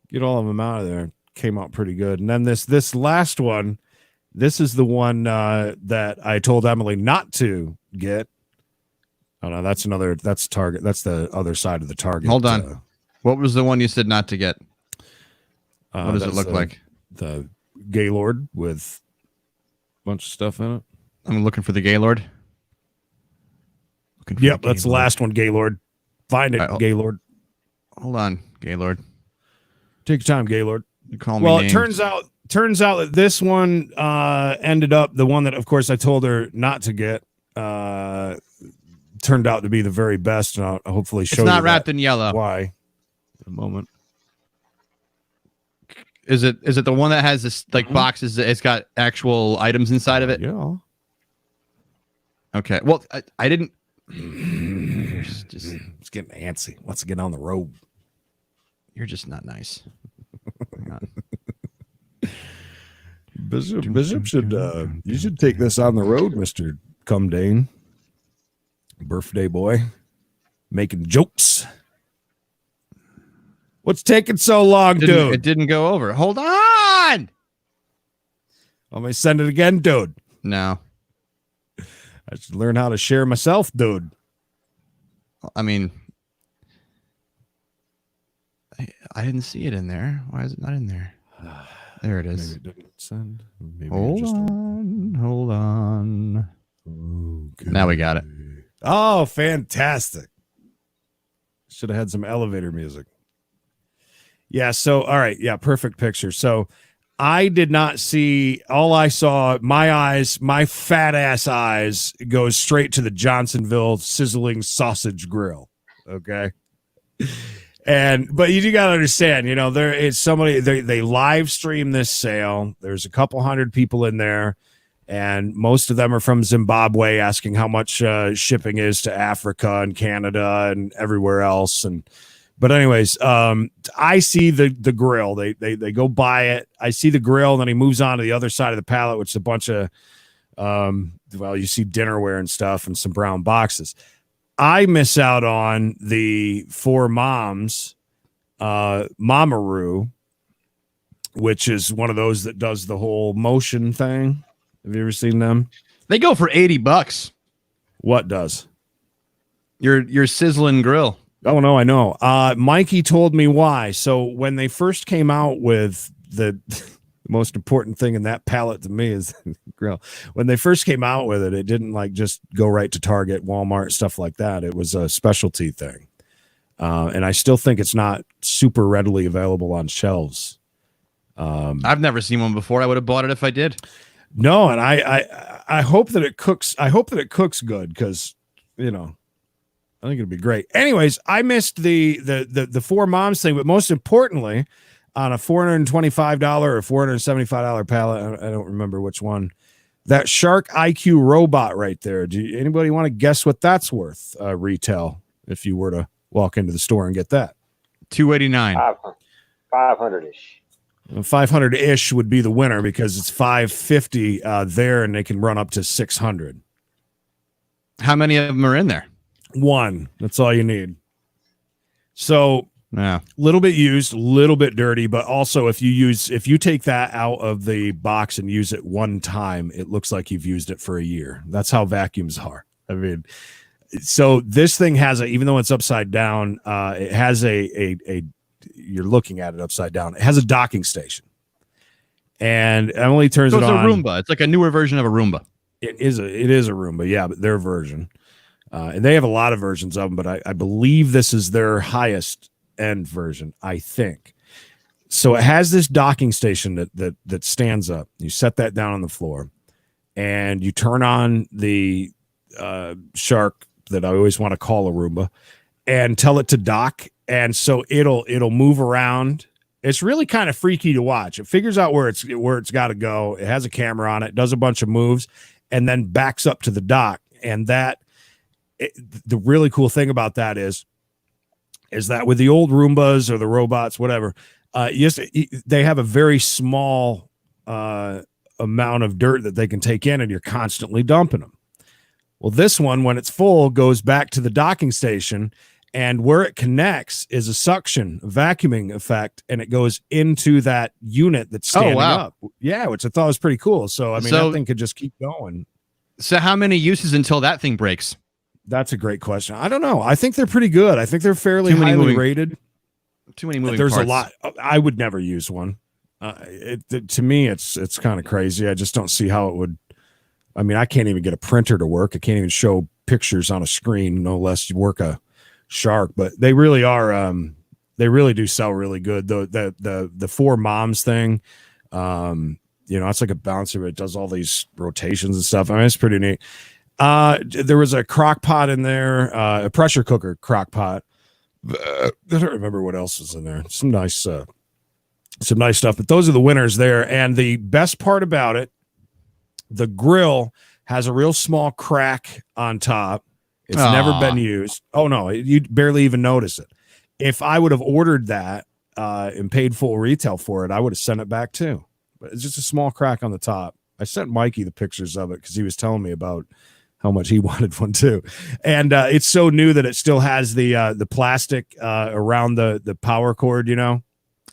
get all of them out of there, came out pretty good. And then this last one, this is the one that I told Emily not to get. Oh no, that's Target. That's the other side of the Target. Hold on. What was the one you said not to get? What does it look like? The Gaylord with a bunch of stuff in it. I'm looking for the Gaylord. Yep, that's the last one, Gaylord. Find it, right, Gaylord. Hold on, Gaylord. Take your time, Gaylord. You call me well, names. it turns out that this one ended up, the one that, of course, I told her not to get, turned out to be the very best, and I'll hopefully show you. It's not wrapped in yellow. Why? In a moment. Is it the one that has this boxes? It's got actual items inside of it. Yeah. Okay. Well, I didn't. It's getting antsy. Wants to get on the road. You're just not nice. Bishop should you should take this on the road, Mr. Cumdane. Birthday boy. Making jokes. What's taking so long, dude? It didn't go over. Hold on. Want me to send it again, dude? No. I should learn how to share myself, dude. I mean, I didn't see it in there. Why is it not in there? There it is. Maybe it didn't send. Maybe hold on. Okay. Now we got it. Oh, fantastic. Should have had some elevator music. Yeah, so, all right. Yeah, perfect picture. So I did not see, all I saw, my fat ass eyes goes straight to the Johnsonville Sizzling Sausage Grill. Okay. But you got to understand, there is somebody, they live stream this sale. There's a couple hundred people in there, and most of them are from Zimbabwe, asking how much shipping is to Africa and Canada and everywhere else. But anyways, I see the grill. They go buy it. I see the grill, and then he moves on to the other side of the pallet, which is a bunch of, you see dinnerware and stuff and some brown boxes. I miss out on the 4 Moms, Mamaroo, which is one of those that does the whole motion thing. Have you ever seen them? They go for $80. What does? Your sizzling grill. Oh no, I know. Mikey told me why. So when they first came out with the most important thing in that pallet to me is the grill. When they first came out with it, it didn't just go right to Target, Walmart, stuff like that. It was a specialty thing. And I still think it's not super readily available on shelves. I've never seen one before. I would have bought it if I did. No, and I hope that it cooks. I hope that it cooks good because, I think it'd be great. Anyways, I missed the 4 Moms thing, but most importantly, on a $425 or $475 pallet, I don't remember which one, that Shark IQ robot right there. Anybody want to guess what that's worth retail if you were to walk into the store and get that? $289. 500-ish. 500-ish would be the winner because it's 550 there, and they can run up to 600. How many of them are in there? One. That's all you need. So a little bit used, a little bit dirty, but also if you take that out of the box and use it one time, it looks like you've used it for a year. That's how vacuums are. I mean, so this thing has even though it's upside down, it has a you're looking at it upside down. It has a docking station, and Emily turns it on. So it's a Roomba. It's like a newer version of a Roomba. It is a Roomba, yeah, but their version. And they have a lot of versions of them, but I believe this is their highest end version, I think. So it has this docking station that stands up. You set that down on the floor, and you turn on the Shark that I always want to call a Roomba, and tell it to dock. And so it'll move around. It's really kind of freaky to watch. It figures out where it's got to go. It has a camera on it, does a bunch of moves, and then backs up to the dock. And the really cool thing about that is that with the old Roombas or the robots, whatever, yes, they have a very small amount of dirt that they can take in, and you're constantly dumping them. Well, this one, when it's full, goes back to the docking station, and where it connects is a suction, vacuuming effect, and it goes into that unit that's standing up. Yeah, which I thought was pretty cool. So, I mean, that thing could just keep going. So how many uses until that thing breaks? That's a great question. I don't know. I think they're pretty good. I think they're fairly highly rated. Too many moving parts. There's a lot. I would never use one. To me, it's kind of crazy. I just don't see how it would. I mean, I can't even get a printer to work. I can't even show pictures on a screen, no less you work a Shark. But they really are. They really do sell really good. The four moms thing. It's like a bouncer, but it does all these rotations and stuff. I mean, it's pretty neat. There was a crock pot in there, a pressure cooker crock pot. I don't remember what else was in there. Some nice stuff. But those are the winners there. And the best part about it, the grill has a real small crack on top. It's never been used. Oh no, you barely even notice it. If I would have ordered that and paid full retail for it, I would have sent it back too. But it's just a small crack on the top. I sent Mikey the pictures of it because he was telling me about how much he wanted one too. And it's so new that it still has the plastic around the power cord, And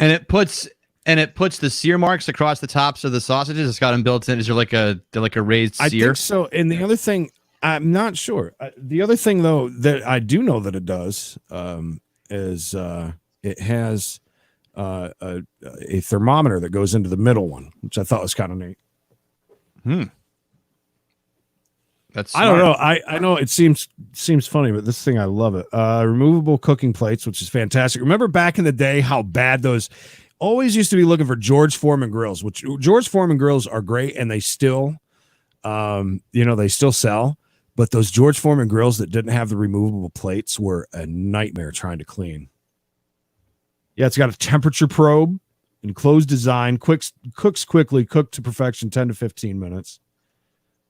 it puts the sear marks across the tops of the sausages. It's got them built in. Is there like a raised sear? I think so. And the other thing, I'm not sure. The other thing though that I do know that it does is it has a thermometer that goes into the middle one, which I thought was kind of neat. That's smart. I don't know. I know it seems funny, but this thing, I love it. Removable cooking plates, which is fantastic. Remember back in the day how bad those always used to be looking for George Foreman grills, which George Foreman grills are great, and they still, they still sell. But those George Foreman grills that didn't have the removable plates were a nightmare trying to clean. Yeah, it's got a temperature probe, enclosed design, cooks quickly, cooked to perfection, 10 to 15 minutes.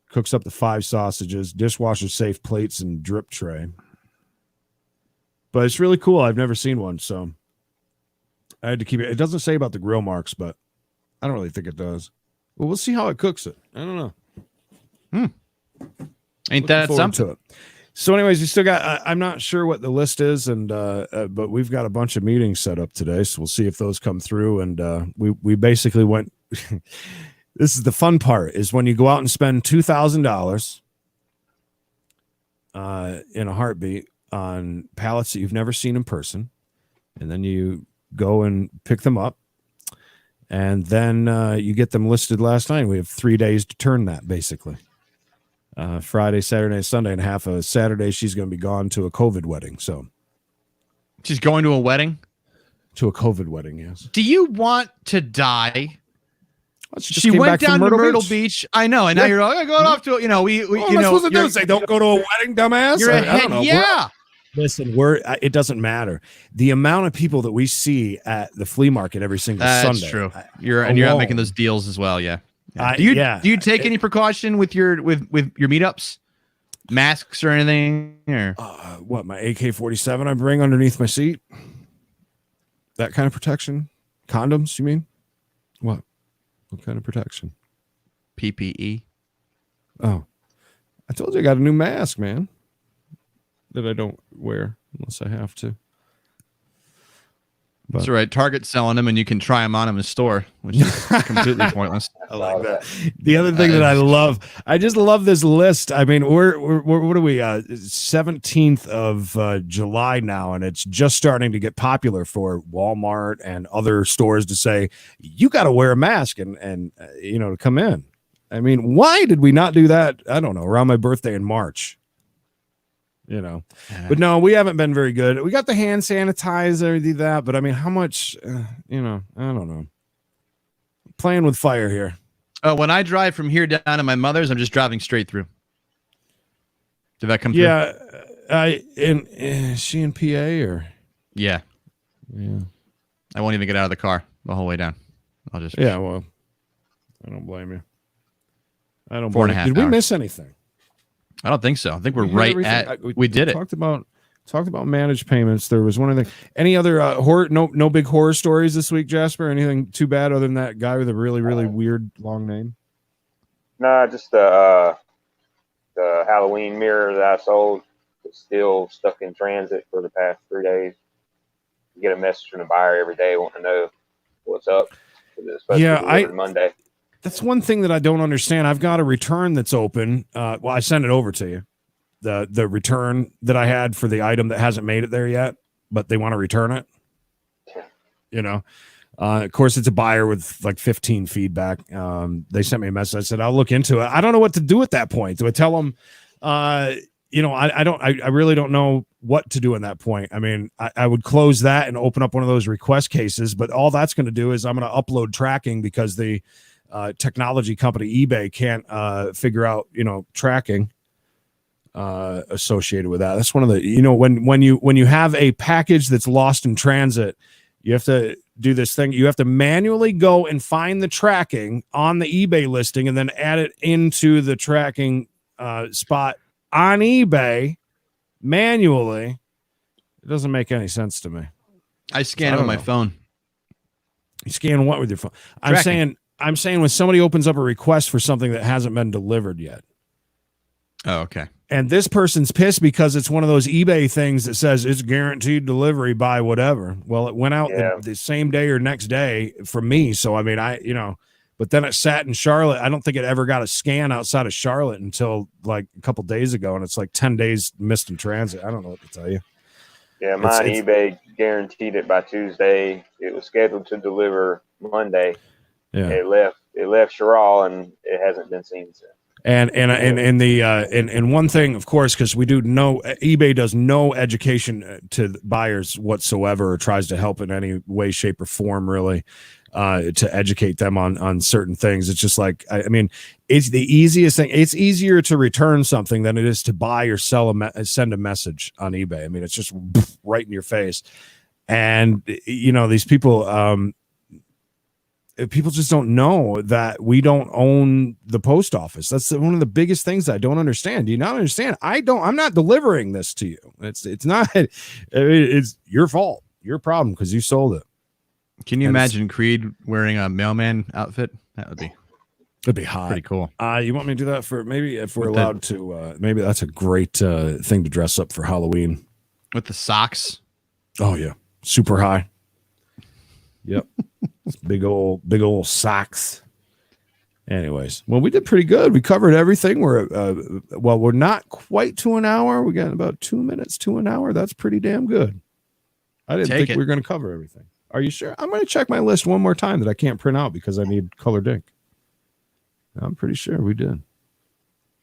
Cooks up to 5 sausages, dishwasher safe plates, and drip tray. But it's really cool. I've never seen one, so I had to keep it. It doesn't say about the grill marks, but I don't really think it does. Well, we'll see how it cooks it. I don't know. Ain't that something? So, anyways, we still got. I'm not sure what the list is, and but we've got a bunch of meetings set up today, so we'll see if those come through. And we basically went. This is the fun part: is when you go out and spend $2,000 in a heartbeat on pallets that you've never seen in person, and then you go and pick them up, and then you get them listed last night. We have 3 days to turn that, basically. Friday, Saturday, Sunday, and half of Saturday she's going to be gone to a COVID wedding. So she's going to a wedding? To a COVID wedding, yes. Do you want to die? She went down to Myrtle Beach. I know, and now you're like, going off to, supposed to say, don't go to a wedding, dumbass. You're I don't know. Yeah. Listen, it doesn't matter. The amount of people that we see at the flea market every single Sunday. That's true. You're out making those deals as well. Yeah. Do you take any precaution with your meetups, masks or anything? Or what, my AK-47 I bring underneath my seat? That kind of protection. Condoms, you mean? What kind of protection? PPE. Oh, I told you I got a new mask, man, that I don't wear unless I have to. But that's right. Target's selling them, and you can try them on in the store, which is completely pointless. I like that. The other thing that I love, I just love this list. I mean, we're what are we? 17th of July now, and it's just starting to get popular for Walmart and other stores to say you got to wear a mask and to come in. I mean, why did we not do that? I don't know. Around my birthday in March. But no, we haven't been very good. We got the hand sanitizer, did that, but I mean, how much, I don't know. Playing with fire here. Oh, when I drive from here down to my mother's, I'm just driving straight through. Did that come through? Yeah. Is she in PA or? Yeah. I won't even get out of the car the whole way down. I'll just. Yeah. Well, I don't blame you. I don't 4.5 blame you. Did we miss anything? I don't think so. I think we're right at. We did it. Talked about managed payments. There was one of the. Any other horror? No big horror stories this week, Jasper. Anything too bad other than that guy with a really weird long name? No, just the Halloween mirror that I sold. It's still stuck in transit for the past 3 days. You get a message from the buyer every day wanting to know what's up. It's supposed to be delivered Monday. That's one thing that I don't understand. I've got a return that's open. Well, I sent it over to you. The return that I had for the item that hasn't made it there yet, but they want to return it. Of course, it's a buyer with like 15 feedback. They sent me a message. I said, I'll look into it. I don't know what to do at that point. Do I tell them, I really don't know what to do in that point. I mean, I would close that and open up one of those request cases, but all that's going to do is I'm going to upload tracking because the technology company eBay can't figure out, tracking associated with that. That's one of the, when you have a package that's lost in transit, you have to do this thing. You have to manually go and find the tracking on the eBay listing and then add it into the tracking spot on eBay manually. It doesn't make any sense to me. I scan it on my phone. You scan what with your phone? I'm saying when somebody opens up a request for something that hasn't been delivered yet. Oh, okay. And this person's pissed because it's one of those eBay things that says it's guaranteed delivery by whatever. Well, it went out the same day or next day for me. So, I mean, but then it sat in Charlotte. I don't think it ever got a scan outside of Charlotte until like a couple days ago. And it's like 10 days missed in transit. I don't know what to tell you. Yeah, mine eBay guaranteed it by Tuesday. It was scheduled to deliver Monday. Yeah, it left Sherrill and it hasn't been seen since. And one thing, of course, because eBay does no education to buyers whatsoever, or tries to help in any way, shape, or form, really, to educate them on certain things. It's just like, I mean, it's the easiest thing. It's easier to return something than it is to buy or send a message on eBay. I mean, it's just right in your face. And these people. People just don't know that we don't own the post office. That's one of the biggest things I don't understand. Do you not understand? I'm not delivering this to you. It's not. It's your fault. Your problem because you sold it. Can you imagine Creed wearing a mailman outfit? That'd be hot. Pretty cool. You want me to do that for maybe if we're allowed to? Maybe that's a great thing to dress up for Halloween with the socks. Oh yeah, super high. Yep. Big old socks. Anyways, well, we did pretty good. We covered everything. We're not quite to an hour. We got about 2 minutes to an hour. That's pretty damn good. I didn't think we were going to cover everything. Are you sure? I'm going to check my list one more time that I can't print out because I need colored ink. I'm pretty sure we did.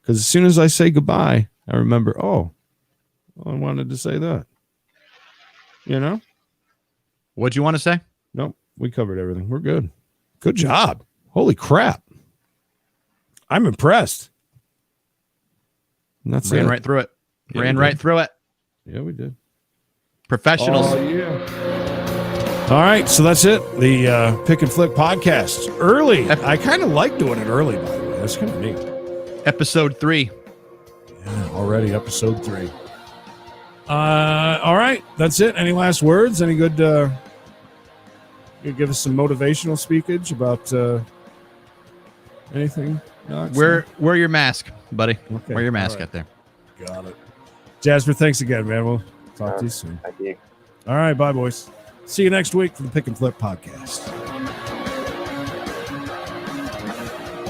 Because as soon as I say goodbye, I remember, I wanted to say that. What'd you want to say? Nope. We covered everything. We're good. Good job. Holy crap. I'm impressed. And that's Ran right through it. Right through it. Yeah, we did. Professionals. Oh, yeah. All right. So that's it. The Pick and Flick podcast. Early. I kind of like doing it early, by the way. That's kind of neat. Episode 3. Yeah, already episode 3. All right. That's it. Any last words? Any good You give us some motivational speakage about anything? Knox? Wear your mask, buddy. Okay. Wear your mask All right. out there. Got it. Jasper, thanks again, man. We'll talk to you soon. Thank you. All right. Bye, boys. See you next week for the Pick and Flip podcast.